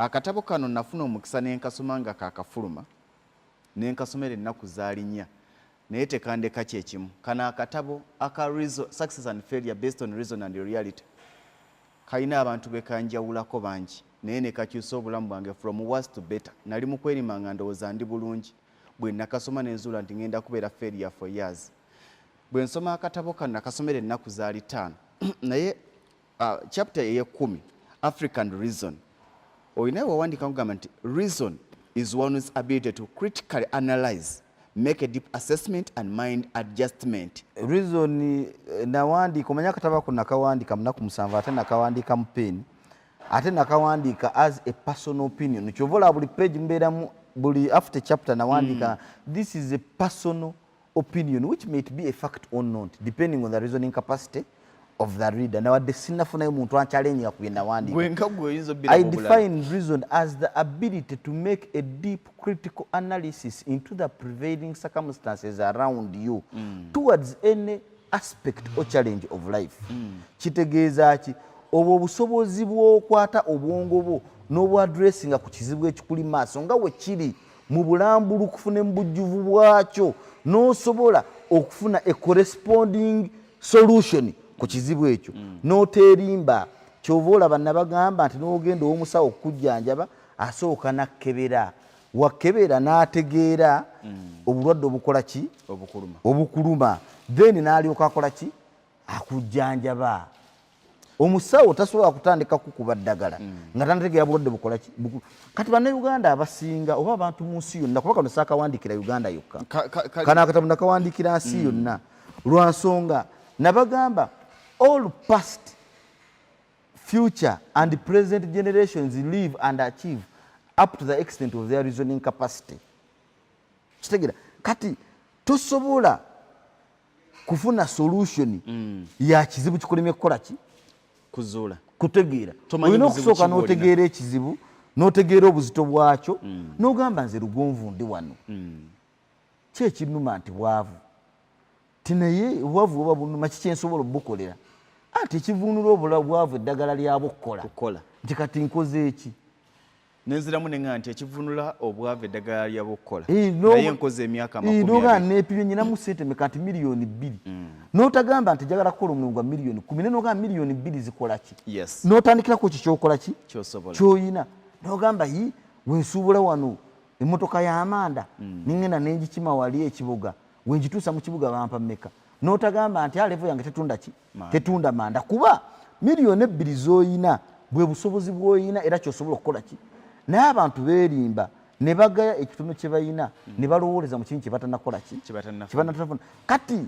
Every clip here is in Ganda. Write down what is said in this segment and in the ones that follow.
akatabo kano nafuna omukisa n'enkasoma nga kakafuluma n'enkasomera ennaku zaali nnya naye tekandeka kyekimu. Kano akatabo aka Success and Failure Based on Reason and Reality kalina abantu bekanjawulako bangi naye ne kakyusa obulamu bwange from worse to better. Nali mu kwerima nga ndowooza ndi bulungi bwe nakasoma ne nzuula nti ngenda kubeera failure for years. Bwe nsoma akatabo kano nakasomera ennaku zaali 5 naye chapter eye-10 African Reason oyina wawandika kugamba nti reason is one's ability to critically analyze, make a deep assessment and mind adjustment. Reason nawandika omanya akatabo ako nakawandika munaku 7 ate nakawandika mu pen ate nakawandika as a personal opinion. Kyovola buli page mbeeramu buli after chapter nawandika this is a personal opinion which may be a fact or not depending on the reasoning capacity of the reader. Now the sinafunayo muntu anchallenge yakugenda wandika. I define reason as the ability to make a deep critical analysis into the prevailing circumstances around you towards any aspect or challenge of life. Kitegeeza ki obwo obusobozi bw'okwata obwongo bwo n'obwadressinga ku kizibu ekikuli maaso nga we kiri mu bulambulu kufuna mu bujjuvu bwakyo n'osobola okufuna a corresponding solution ku kizibu ekyo n'oterimba. Kyova olaba nabagamba nti n'ogenda ow'omusawo okujjanjaba asooka nakkebera wakkebera n'ategeera obulwadde obukola ki obukuluma then n'alyoka akola ki akujjanjaba. Omusawo tasobola kutandika kukuba ddagala nga tanategeera bulwadde bukola ki. Kati bannayuganda abasinga oba abantu mu nsi yonna kuba kano saakawandikira Uganda yokka kana akatabu nakawandikira nsi yonna lwa nsonga nabagamba all past, future and present generations live and achieve up to the extent of their reasoning capacity. Kitegeera kati tosobola kufuna solution ya kizibu kikulemye kukola ki kuzuula kutegeera. Olina okusooka n'otegeera ekizibu n'otegeera obuzito bwakyo n'ogamba nze lugonvu ndi wano ki ekinnuma nti bwavu tinaye obwavu oba bunuma kiki ensobola obukolera ati ekivunula obwavu eddagala lyabwo kukola nti kati nkoze eki nenziramu nenga nti ekivunula obwavu eddagala lyabwo kukola naye nkoze emyaka 10 noga nepibye nyinamu sente meka nti miliyoni 2 n'otagamba nti jagala kukola omulimu gwa miliyoni 10 noga miliyoni 2 zikola ki n'otandikirako kikyokola ki kyoyina n'ogamba yi wensuubula wano emmotoka y'amanda ningenda nenjikima wali ekibuga wenjituusa mu kibuga bampa meka n'otagamba nti alevo yange tetunda ki tetunda manda kuba miliyoni 2 z'oyina bwe busobozi bw'oyina era kyosobola okukola ki. Naye abantu beerimba ne bagaya ekitono kye bayina ne balowooleza mu kintu kye batanakola ki kibanatafuna. Kati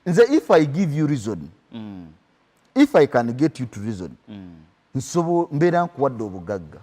nze if I give you reason if I can get you to reason mbeera nkuwadde obugagga